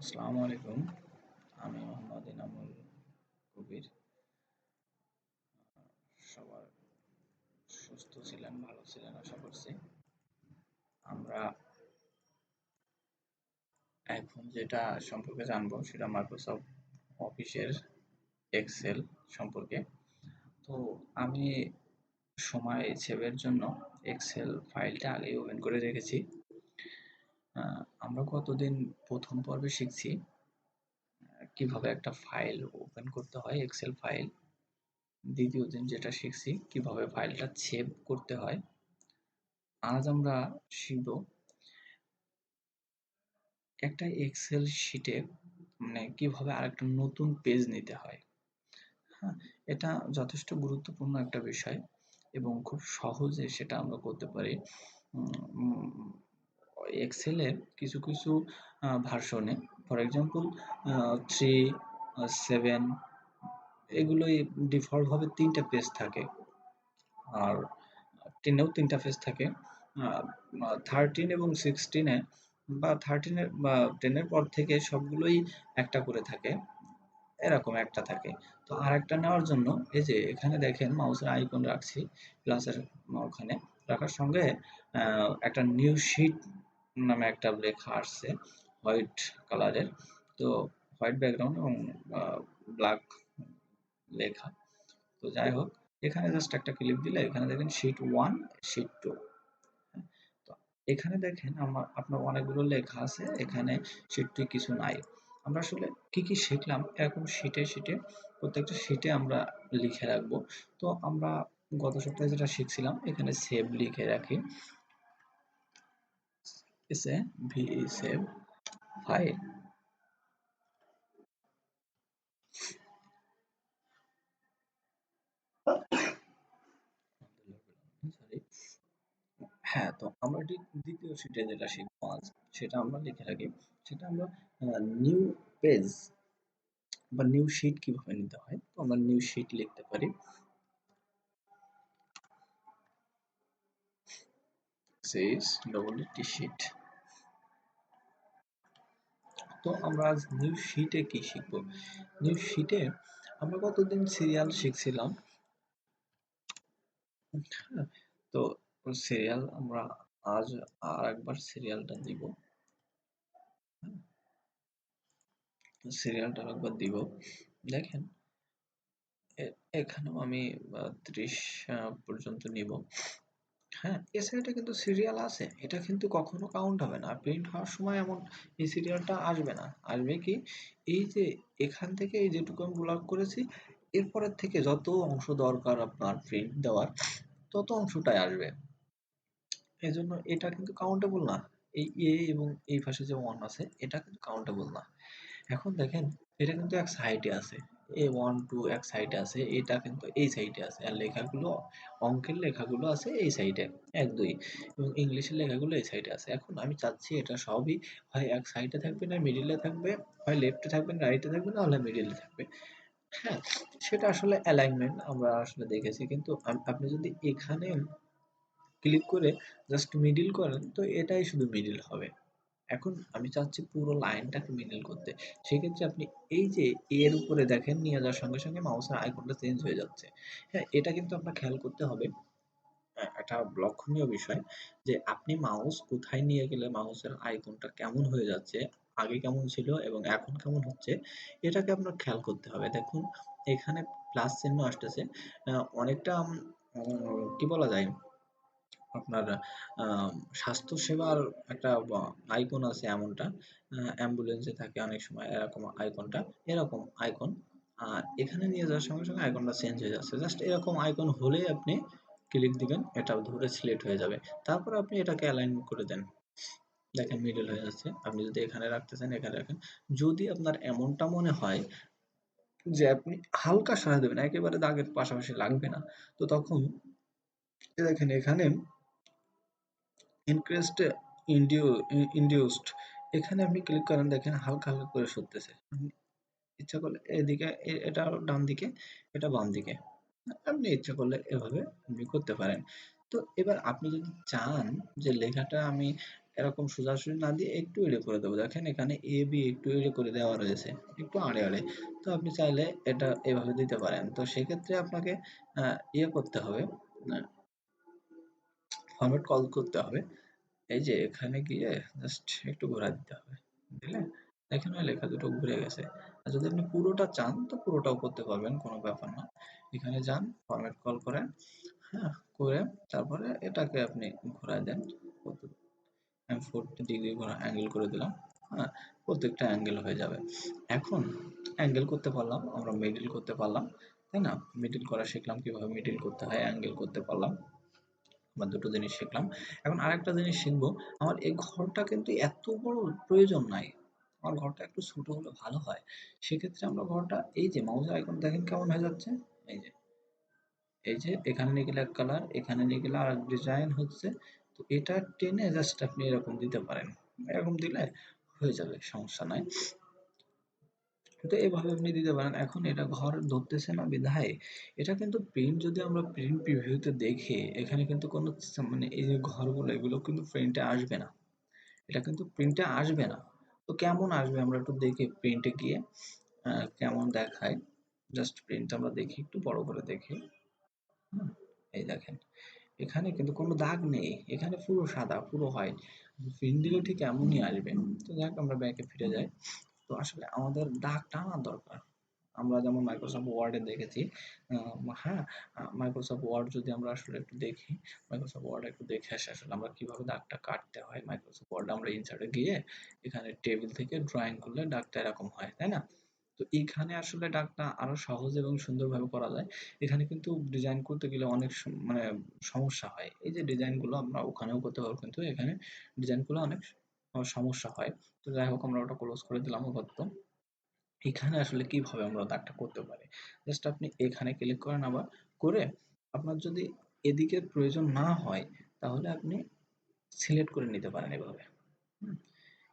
আসসালামু আলাইকুম। আমি মোহাম্মদ ইনামুল কবির। সবার সুস্থ ছিলেন, ভালো ছিলেন আশা করছি। আমরা এখন যেটা সম্পর্কে জানবো সেটা মাইক্রোসফট অফিসের এক্সেল সম্পর্কে। তো আমি সময় সেভের জন্য এক্সেল ফাইলটা আগেই ওপেন করে রেখেছি। আমরা গতদিন প্রথম পর্বে শিখছি কিভাবে একটা ফাইল ওপেন করতে হয়, এক্সেল ফাইল। দ্বিতীয় দিন যেটা শিখছি কিভাবে ফাইলটা সেভ করতে হয়। আজ আমরা শিখব একটা এক্সেল শিটে কিভাবে আরেকটা নতুন পেজ নিতে হয়। হ্যাঁ, এটা যথেষ্ট গুরুত্বপূর্ণ একটা বিষয় এবং খুব সহজে সেটা আমরা করতে পারি। এক্সেলের কিছু কিছু ভার্সনে, ফর এক্সাম্পল 3, 7 এগুলোই ডিফল্টভাবে 3টা পেজ থাকে। আর 10এও 3টা পেজ থাকে। 13 এবং 16 বা 13 বা 10 এর পর থেকে সবগুলোই একটা করে থাকে। এরকম একটা থাকে। তো আরেকটা নেওয়ার জন্য এই যে এখানে দেখেন মাউসের আইকন রাখছি, প্লাসের ওখানে রাখার সঙ্গে একটা নিউ শিট নামে একটা লেখা আসছে হোয়াইট কালারের। তো হোয়াইট ব্যাকগ্রাউন্ড এবং ব্ল্যাক লেখা। তো যাই হোক, এখানে জাস্ট একটা ক্লিক দিলে এখানে দেখেন শিট 1, শিট 2। তো এখানে দেখেন আপনার অনেকগুলো লেখা আছে, এখানে শিট 2 কিছু নাই। আমরা আসলে কি কি শিখলাম এরকম শিটে প্রত্যেকটা শিটে আমরা লিখে রাখবো। তো আমরা গত সপ্তাহে যেটা শিখছিলাম এখানে সেভ লিখে রাখি, এসে ভি সেভ ফাইল। সরি। হ্যাঁ, তো আমরা দ্বিতীয় শিটে যেটা শিখবো আজ সেটা আমরা লিখে রাখি। সেটা আমরা নিউ পেজ বা নিউ শিট কিভাবে নিতে হয়। তো আমরা নিউ শিট লিখতে পারি, says double টি শিট। তো আমরা আজ নিউ শিটে কি শিখবো? নিউ শিটে আমরা কতদিন সিরিয়াল শিখছিলাম। হ্যাঁ, তো সিরিয়াল আমরা আজ আর একবার সিরিয়ালটা দিব। সিরিয়ালটা একবার দিব। দেখেন এখানেও আমি 30 পর্যন্ত নিব। হ্যাঁ, এ সাইডে কিন্তু সিরিয়াল আছে। এটা কিন্তু কখনো কাউন্ট হবে না। প্রিন্ট হওয়ার সময় এমন এই সিরিয়ালটা আসবে না। আসবে কি? এই যে এখান থেকে এই যেটুকু আমি ব্লক করেছি, এরপরের থেকে যত অংশ দরকার আপনার প্রিন্ট দেওয়ার, তত অংশটাই আসবে। এজন্য এটা কিন্তু কাউন্টেবল না। এই এ এবং এই পাশে যে 1 আছে, এটা কিন্তু কাউন্টেবল না। এখন দেখেন এটা কিন্তু এক সাইডে আছে। A1, 2 এক সাইডে আছে। এটা কিন্তু এই সাইডে আছে। আর লেখাগুলো, অঙ্কের লেখাগুলো আছে এই সাইডে ১, ২ এবং ইংলিশের লেখাগুলো এই সাইডে আছে। এখন আমি চাচ্ছি এটা সবই হয় এক সাইডে থাকবে, না মিডলে থাকবে, হয় লেফটে থাকবে, না রাইটে থাকবে, না হলে মিডলে থাকবে। হ্যাঁ, সেটা আসলে অ্যালাইনমেন্ট আমরা আসলে দেখেছি। কিন্তু আপনি যদি এখানে ক্লিক করে জাস্ট মিডল করেন তো এটাই শুধু মিডল হবে। এখন আমি চাচ্ছি পুরো লাইনটাকে মিডল করতে। সেক্ষেত্রে আপনি এই যে এর উপরে দেখেন নিয়ে যাওয়ার সঙ্গে সঙ্গে মাউসের আইকনটা চেঞ্জ হয়ে যাচ্ছে। হ্যাঁ, এটা কিন্তু আপনার খেয়াল করতে হবে। একটা লক্ষণীয় বিষয় যে আপনি মাউস কোথায় নিয়ে গেলে মাউসের আইকনটা কেমন হয়ে যাচ্ছে, আগে কেমন ছিল এবং এখন কেমন হচ্ছে, এটাকে আপনার খেয়াল করতে হবে। দেখুন এখানে প্লাস চিহ্ন আসতেছে। অনেকটা কি বলা যায়, আপনার স্বাস্থ্যসেবার একটা আইকন আছে এমনটা। অ্যাম্বুলেন্সে থাকে অনেক সময় এরকম আইকনটা, এরকম আইকন। আর এখানে নিয়ে যাওয়ার সঙ্গে সঙ্গে আইকনটা চেঞ্জ হয়ে যাচ্ছে। জাস্ট এরকম আইকন হলেই আপনি ক্লিক দিবেন, এটা ধরে সিলেক্ট হয়ে যাবে। তারপর আপনি এটাকে অ্যালাইন করে দেন। দেখেন মিডল হয়ে যাচ্ছে। আপনি যদি এখানে রাখতে চান এখানে রাখেন। যদি আপনার এমনটা মনে হয় যে আপনি হালকা সরায় দেবেন, একেবারে দাগের পাশাপাশি লাগবে না, তো তখন দেখেন এখানে ইনক্রিজড ইনডিউসড, এখানে আপনি ক্লিক করেন, দেখেন হালকা হালকা করে সরতেছে। ইচ্ছা করলে এদিকে এটা ডান দিকে, এটা বাম দিকে। আপনি ইচ্ছা করলে এভাবে আপনি করতে পারেন। তো এবার আপনি যদি চান যে লেখাটা আমি এরকম সোজাসুজি না দিয়ে একটু এড়ে করে দেবো। দেখেন এখানে এ বি একটু এড়ে করে দেওয়া রয়েছে, একটু আড়ে আড়ে। তো আপনি চাইলে এটা এভাবে দিতে পারেন। তো সেক্ষেত্রে আপনাকে ইয়ে করতে হবে, ফরম্যাট কল করতে হবে। এই যে এখানে গিয়ে জাস্ট একটু ঘোরা দিতে হবে, দিলে দেখেন ওই লেখা দুটো ঘুরে গেছে। আর যদি আপনি পুরোটা চান তো পুরোটাও করতে পারবেন, কোনো ব্যাপার না। এখানে যান, ফরম্যাট কল করেন, হ্যাঁ, করে তারপরে এটাকে আপনি ঘোরায় দেন। আমি 40 ডিগ্রি করে অ্যাঙ্গেল করে দিলাম। হ্যাঁ, প্রত্যেকটা অ্যাঙ্গেল হয়ে যাবে। এখন অ্যাঙ্গেল করতে পারলাম, আমরা মিডল করতে পারলাম, তাই না? মিডল করা শিখলাম, কিভাবে মিডল করতে হয়, অ্যাঙ্গেল করতে পারলাম। আমরা দুটো জিনিস শিখলাম। এখন আরেকটা জিনিস শিখবো, আমার এই ঘরটা কিন্তু এত বড় প্রয়োজন নাই। আমার ঘরটা একটু ছোট হলে ভালো হয়। সেক্ষেত্রে আমরা ঘরটা, এই যে মাউসের আইকন দেখেন কেমন হয়ে যাচ্ছে? এই যে, এই যে এখানে নিয়ে গেলে এক কালার, এখানে নিয়ে গেলে আরেক ডিজাইন হচ্ছে। তো এটা টেনে জাস্ট আপনি এরকম দিতে পারেন। এরকম দিলে হয়ে যাবে, সমস্যা নাই। তো এভাবে আপনি দিতে পারেন। এখন এটা ঘর ধরতেছে না বিধায় এটা কিন্তু প্রিন্ট, যদি আমরা প্রিন্ট প্রিভিউতে দেখি, এখানে কিন্তু কোনো মানে এই যে ঘরগুলো এগুলো কিন্তু প্রিন্টে আসবে না। এটা কিন্তু প্রিন্টে আসবে না। তো কেমন আসবে আমরা একটু দেখি প্রিন্টে গিয়ে কেমন দেখায়। জাস্ট প্রিন্ট আমরা দেখি, একটু বড় করে দেখি। হুম, এই দেখেন এখানে কিন্তু কোনো দাগ নেই, এখানে পুরো সাদা, পুরো হোয়াইট। প্রিন্ট দিলেও ঠিক এমনই আসবে। তো যাক, আমরা ব্যাকে ফিরে যাই। তো আসলে আমাদের দাগ টানা দরকার। আমরা যেমন মাইক্রোসফট ওয়ার্ডে দেখেছি, হ্যাঁ, মাইক্রোসফট ওয়ার্ড যদি আমরা আসলে একটু দেখি, মাইক্রোসফট ওয়ার্ড একটু দেখে আসি আসলে আমরা কিভাবে দাগটা কাটতে হয়। মাইক্রোসফট ওয়ার্ড আমরা ইনসার্টে গিয়ে এখানে টেবিল থেকে ড্রয়িং করলে দাগটা এরকম হয়, তাই না? তো এইখানে আসলে দাগটা আরো সহজ এবং সুন্দরভাবে করা যায়। এখানে কিন্তু ডিজাইন করতে গেলে অনেক মানে সমস্যা হয়। এই যে ডিজাইনগুলো আমরা ওখানেও করতে পারবো, কিন্তু এখানে ডিজাইনগুলো অনেক সমস্যা হয়। তো যাই হোক, আমরা ওটা ক্লোজ করে দিলাম আপাতত। এখানে আসলে কিভাবে আমরা দাগটা করতে পারি? জাস্ট আপনি এখানে ক্লিক করেন, আবার করে আপনার যদি এদিকে প্রয়োজন না হয় তাহলে আপনি সিলেক্ট করে নিতে পারেন এভাবে। হুম,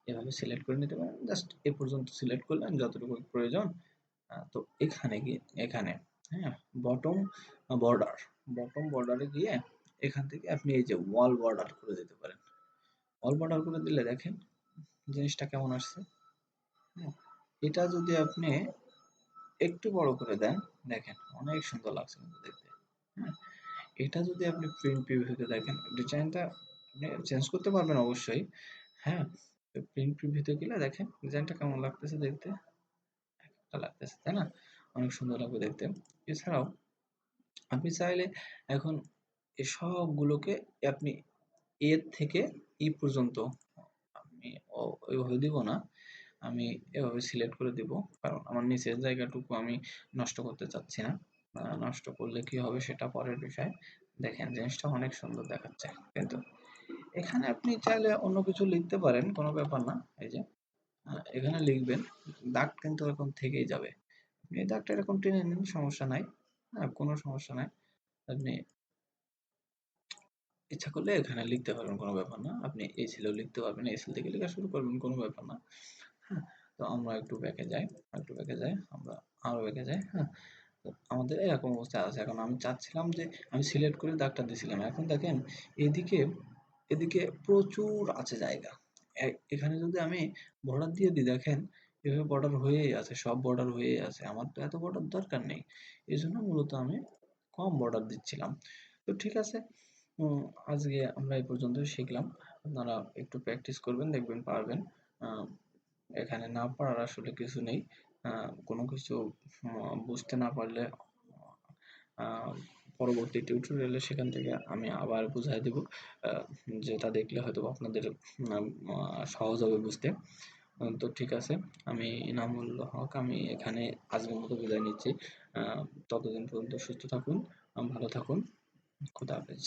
এভাবে সিলেক্ট করে নিতে পারেন। জাস্ট এ পর্যন্ত সিলেক্ট করলেন যতটুকু প্রয়োজন। তো এখানে গিয়ে, এখানে, হ্যাঁ, বটম বর্ডার, বটম বর্ডারে গিয়ে এখান থেকে আপনি এই যে ওয়াল বর্ডার করে দিতে পারেন। ওয়াল বর্ডার করে দিলে দেখেন জিনিসটা কেমন আসছে। হ্যাঁ, এটা যদি আপনি একটু বড় করে দেন, দেখেন অনেক সুন্দর লাগছে কিন্তু দেখতে। হ্যাঁ, এটা যদি আপনি প্রিন্ট প্রিভিউতে দেখেন, ডিজাইনটা আপনি চেঞ্জ করতে পারবেন অবশ্যই। হ্যাঁ, তো প্রিন্ট প্রিভিউতে গেলে দেখেন ডিজাইনটা কেমন লাগতেছে দেখতে, একটা লাগতেছে, তাই না? অনেক সুন্দর লাগবে দেখতে। এছাড়াও আপনি চাইলে এখন এই সবগুলোকে আপনি এর থেকে ই পর্যন্ত, আমি ওইভাবে দিব না, আমি এভাবে সিলেক্ট করে দিব, কারণ আমার নিচের জায়গাটুকু আমি নষ্ট করতে চাচ্ছি না। নষ্ট করলে কি হবে সেটা পরের বিষয়। দেখেন জিনিসটা অনেক সুন্দর দেখাচ্ছে, কিন্তু এখানে আপনি চাইলে অন্য কিছু লিখতে পারেন, কোনো ব্যাপার না। এই যে এখানে লিখবেন, দাগ কিন্তু এখন থেকেই যাবে। আপনি এই দাগটা এরকম টেনে নিন, সমস্যা নাই। হ্যাঁ, কোনো সমস্যা নাই। আপনি ইচ্ছা করলে এখানে লিখতে পারবেন, কোনো ব্যাপার না। আপনি এই সেলেও লিখতে পারবেন, এই সেল থেকে লেখা শুরু করবেন, কোনো ব্যাপার না। হ্যাঁ, তো আমরা একটু ব্যাকে যাই, একটু ব্যাকে যাই, আমরা আরো ব্যাকে যাই। হ্যাঁ, তো আমাদের এরকম অবস্থা আছে। এখন আমি চাচ্ছিলাম যে আমি সিলেক্ট করে দাগটা দিছিলাম। এখন দেখেন এদিকে, এদিকে প্রচুর আছে জায়গা। এখানে যদি আমি বর্ডার দিয়ে দিই, দেখেন এভাবে বর্ডার হয়েই আছে, সব বর্ডার হয়েই আছে। আমার তো এত বর্ডার দরকার নেই। এজন্য মূলত আমি কম বর্ডার দিচ্ছিলাম। তো ঠিক আছে, উম, আজকে আমরা এই পর্যন্তই শিখলাম। আপনারা একটু প্র্যাকটিস করবেন, দেখবেন পারবেন। আহ, এখানে না পারার আসলে কিছু নেই। কোনো কিছু বুঝতে না পারলে আহ, পরবর্তী টিউটোরিয়ালে সেখান থেকে আমি আবার বুঝাই দেব। আহ, যেটা দেখলে হয়তো আপনাদের সহজ হবে বুঝতে। তো ঠিক আছে, আমি ইনামুল হক, আমি এখানে আজকের মতো বিদায় নিচ্ছি। ততদিন পর্যন্ত সুস্থ থাকুন, ভালো থাকুন। খুদা হাফেজ।